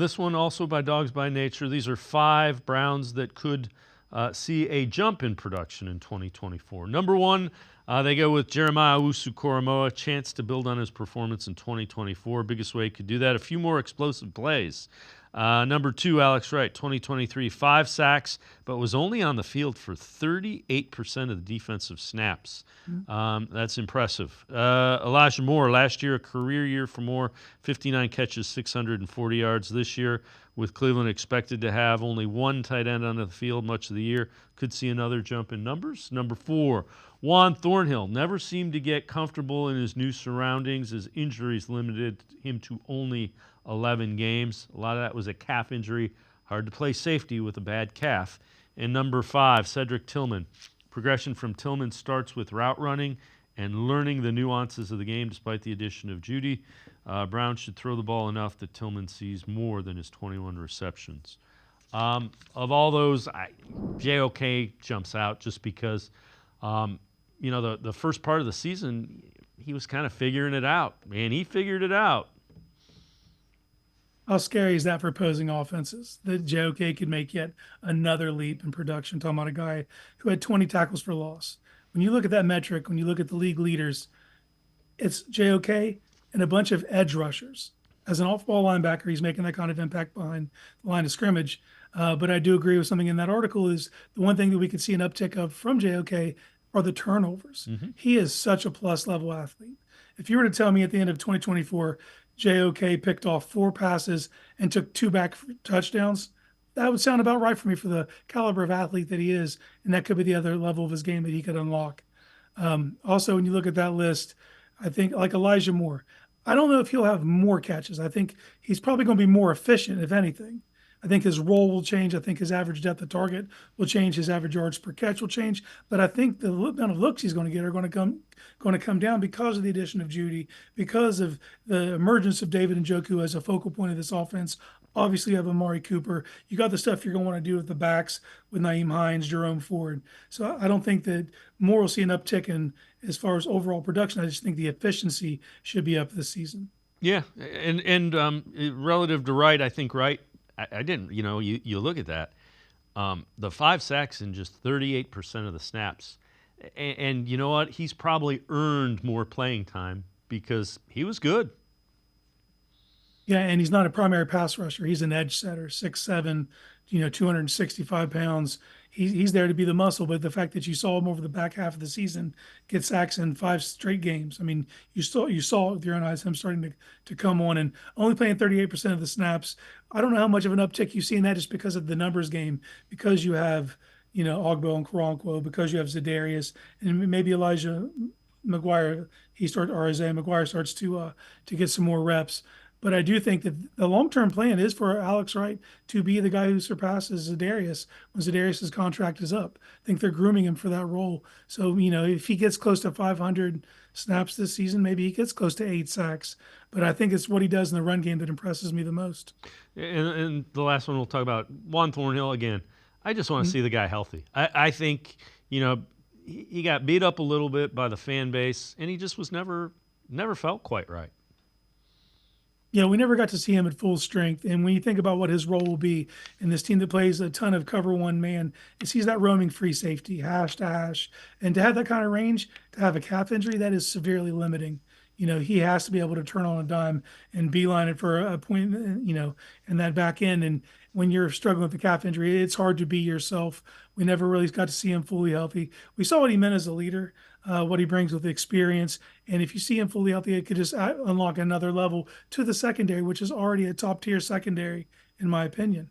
This one also by Dogs by Nature. These are 5 Browns that could see a jump in production in 2024. Number 1, they go with Jeremiah Owusu-Koramoah, chance to build on his performance in 2024. Biggest way he could do that, a few more explosive plays. Number 2, Alex Wright, 2023, 5 sacks, but was only on the field for 38% of the defensive snaps. That's impressive. Elijah Moore, last year, a career year for Moore, 59 catches, 640 yards. This year, with Cleveland expected to have only 1 tight end on the field much of the year, could see another jump in numbers. Number 4, Juan Thornhill never seemed to get comfortable in his new surroundings. His injuries limited him to only 11 games. A lot of that was a calf injury. Hard to play safety with a bad calf. And number 5, Cedric Tillman. Progression from Tillman starts with route running and learning the nuances of the game despite the addition of Judy. Brown should throw the ball enough that Tillman sees more than his 21 receptions. Of all those, JOK jumps out just because, the first part of the season, he was kind of figuring it out. Man, he figured it out. How scary is that for opposing offenses? That JOK could make yet another leap in production. Talking about a guy who had 20 tackles for loss. When you look at that metric, when you look at the league leaders, it's JOK and a bunch of edge rushers. As an off-ball linebacker, he's making that kind of impact behind the line of scrimmage. But I do agree with something in that article is the one thing that we could see an uptick of from JOK are the turnovers. Mm-hmm. He is such a plus-level athlete. If you were to tell me at the end of 2024, JOK picked off 4 passes and took 2 back touchdowns, that would sound about right for me for the caliber of athlete that he is, and that could be the other level of his game that he could unlock. Also, when you look at that list, I think like Elijah Moore, I don't know if he'll have more catches. I think he's probably going to be more efficient, if anything. I think his role will change. I think his average depth of target will change. His average yards per catch will change. But I think the amount of looks he's going to get are going to come down because of the addition of Judy, because of the emergence of David Njoku as a focal point of this offense. Obviously, you have Amari Cooper. You got the stuff you're going to want to do with the backs with Nyheim Hines, Jerome Ford. So I don't think that Moore will see an uptick in as far as overall production. I just think the efficiency should be up this season. Yeah, and relative to Wright, I think Wright. I didn't, you look at that. The 5 sacks in just 38% of the snaps. And you know what? He's probably earned more playing time because he was good. Yeah, and he's not a primary pass rusher. He's an edge setter, 6'7", 265 pounds. He's there to be the muscle, but the fact that you saw him over the back half of the season get sacks in 5 straight games. I mean, you saw it with your own eyes him starting to come on and only playing 38% of the snaps. I don't know how much of an uptick you see in that just because of the numbers game, because you have, Ogbo and Karanquo, because you have Za'Darius and maybe Elijah McGuire, Isaiah McGuire starts to get some more reps. But I do think that the long-term plan is for Alex Wright to be the guy who surpasses Za'Darius when Za'Darius' contract is up. I think they're grooming him for that role. So, if he gets close to 500 snaps this season, maybe he gets close to 8 sacks. But I think it's what he does in the run game that impresses me the most. And the last one we'll talk about, Juan Thornhill, again, I just want to see the guy healthy. I think, he got beat up a little bit by the fan base, and he just was never felt quite right. Yeah, we never got to see him at full strength. And when you think about what his role will be in this team that plays a ton of cover one man, he's that roaming free safety, hash to hash. And to have that kind of range, to have a calf injury, that is severely limiting. He has to be able to turn on a dime and beeline it for a point, in that back end. And when you're struggling with the calf injury, it's hard to be yourself. We never really got to see him fully healthy. We saw what he meant as a leader, what he brings with experience. And if you see him fully healthy, it could just unlock another level to the secondary, which is already a top-tier secondary, in my opinion.